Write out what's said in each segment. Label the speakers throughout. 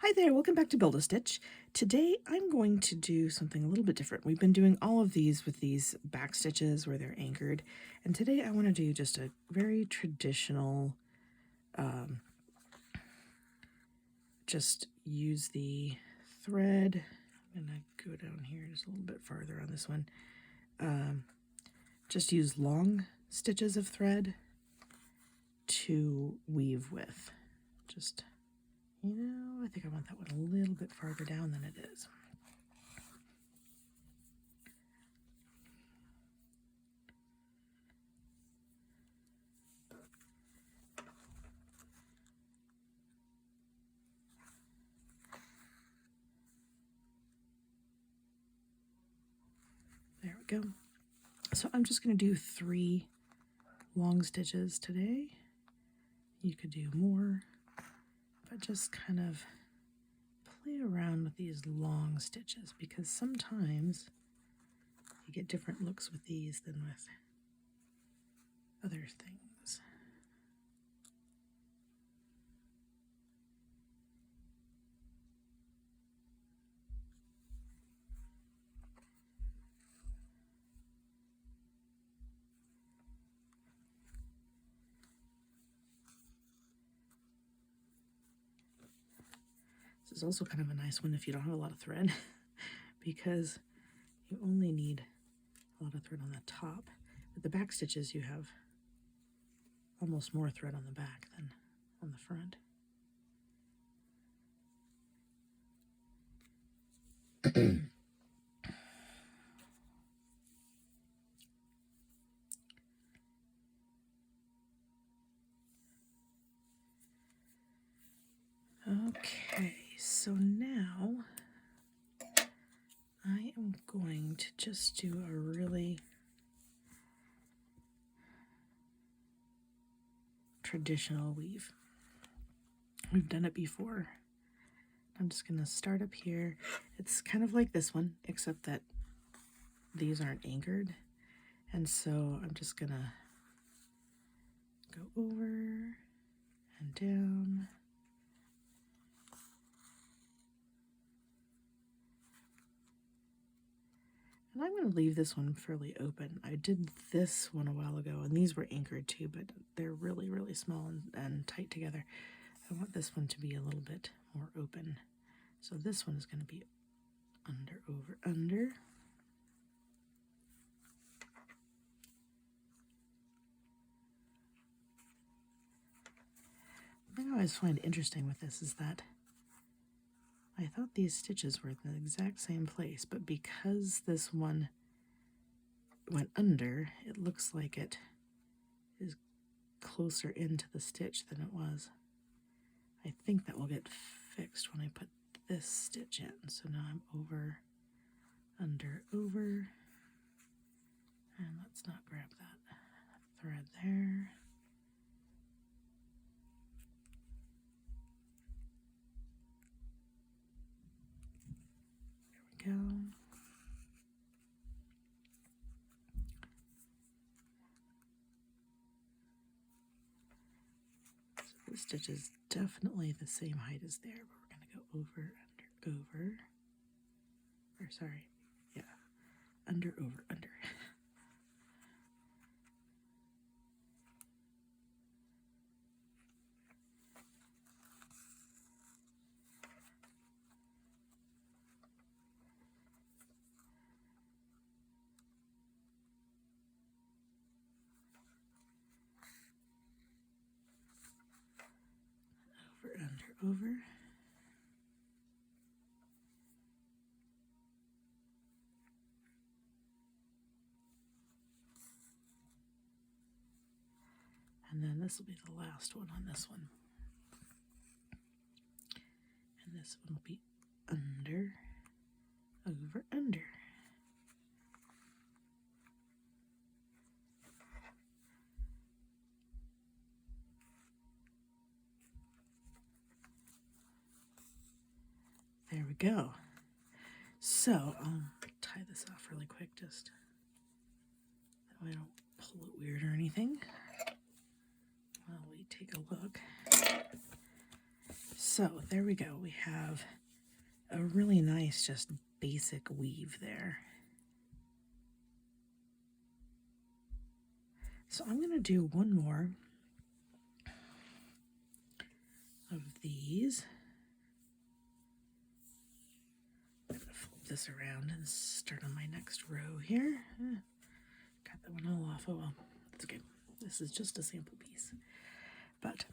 Speaker 1: Hi there, welcome back to Build-A-Stitch. Today I'm going to do something a little bit different. We've been doing all of these with these back stitches where they're anchored, and today I want to do just a very traditional, just use the thread. I'm going to go down here just a little bit farther on this one. Just use long stitches of thread to weave with. Just, I think I want that one a little bit farther down than it is. There we go. So I'm just going to do 3 long stitches today. You could do more, but just kind of play around with these long stitches because sometimes you get different looks with these than with other things. This is also kind of a nice one if you don't have a lot of thread because you only need a lot of thread on the top. With the back stitches, you have almost more thread on the back than on the front. Okay, so now I am going to just do a really traditional weave. We've done it before. I'm just going to start up here. It's kind of like this one, except that these aren't anchored. And so I'm just going to go over and down. And I'm going to leave this one fairly open. I did this one a while ago, and these were anchored too, but they're really, really small and tight together. I want this one to be a little bit more open. So this one is going to be under, over, under. The thing I always find interesting with this is that I thought these stitches were in the exact same place, but because this one went under, it looks like it is closer into the stitch than it was. I think that will get fixed when I put this stitch in. So now I'm over, under, over, and let's not grab that thread there. There we go. So the stitch is definitely the same height as there, but we're going to go over, under, over, or sorry, yeah, under, over, under. Over, under, over. And then this will be the last one on this one. And this one will be under, over, under. There we go. So I'll tie this off really quick, just that way I don't pull it weird or anything. While we take a look. So there we go. We have a really nice, just basic weave there. So I'm going to do one more of these. I'm going to flip this around and start on my next row here. Got that one all off. Oh well, that's okay. This is just a sample piece. But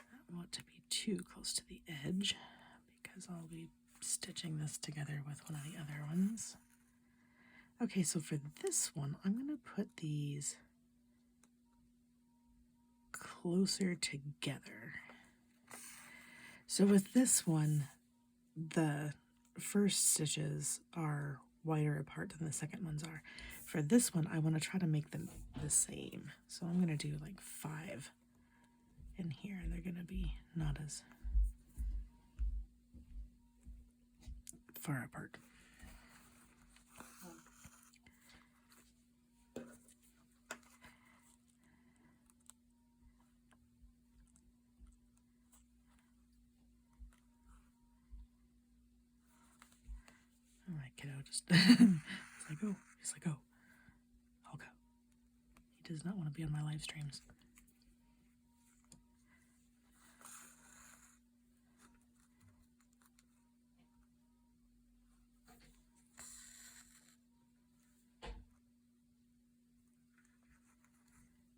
Speaker 1: I don't want to be too close to the edge because I'll be stitching this together with one of the other ones. Okay, so for this one, I'm going to put these closer together. So with this one, the first stitches are wider apart than the second ones are. For this one, I want to try to make them the same. So I'm going to do like 5 in here, and they're going to be not as far apart. All right, kiddo, just he's like, oh, he's like, oh, I'll go. He does not want to be on my live streams.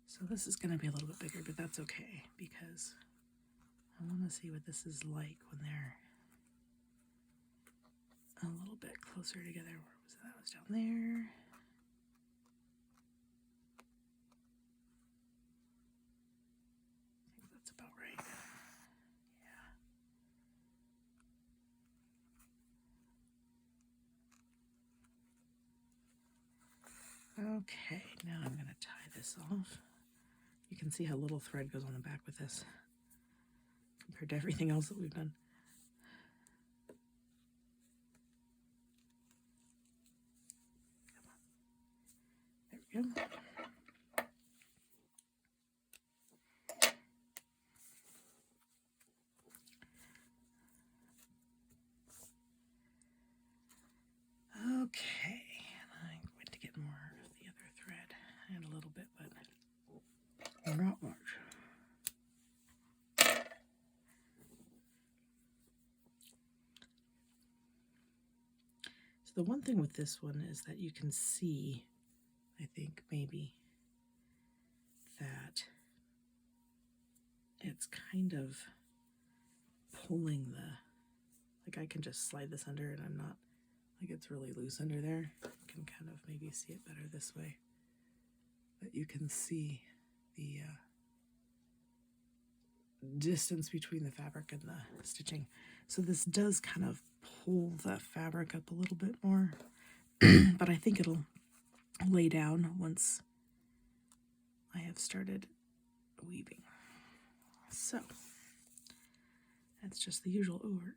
Speaker 1: So this is going to be a little bit bigger, but that's okay because I want to see what this is like when they're a little bit closer together. Where was that? That was down there. I think that's about right. Yeah. Okay, now I'm going to tie this off. You can see how little thread goes on the back with this compared to everything else that we've done. There we go. Okay, I'm going to get more of the other thread. I had a little bit, but not much. So the one thing with this one is that you can see, I think maybe, that it's kind of pulling the, like I can just slide this under and I'm not, like it's really loose under there. You can kind of maybe see it better this way. But you can see the distance between the fabric and the stitching. So this does kind of pull the fabric up a little bit more, but I think it'll lay down once I have started weaving. So that's just the usual over,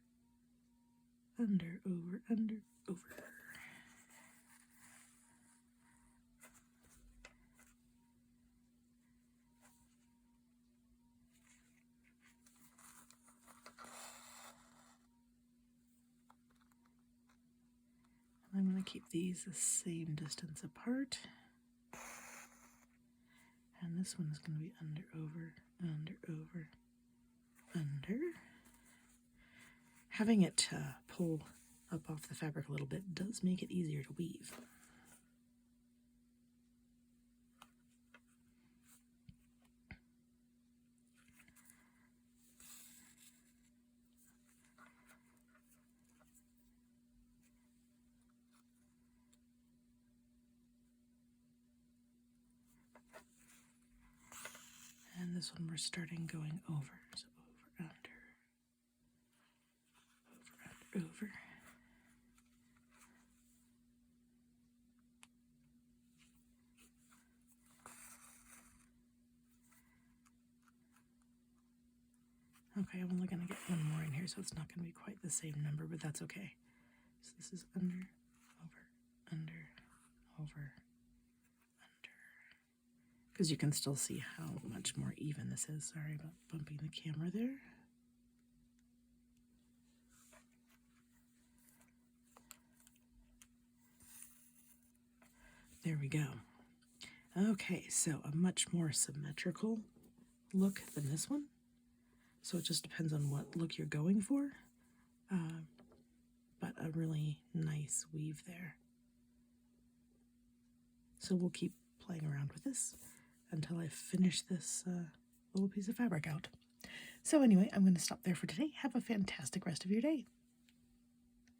Speaker 1: under, over, under, over. I'm going to keep these the same distance apart. And this one's going to be under, over, under, over, under. Having it pull up off the fabric a little bit does make it easier to weave. And this one we're starting going over. So over, under, over. Okay, I'm only going to get one more in here, so it's not going to be quite the same number, but that's okay. So this is under, over, under, over, under, because you can still see how much more even this is. Sorry about bumping the camera there. There we go. Okay, so a much more symmetrical look than this one. So it just depends on what look you're going for. But a really nice weave there. So we'll keep playing around with this until I finish this little piece of fabric out. So anyway, I'm going to stop there for today. Have a fantastic rest of your day.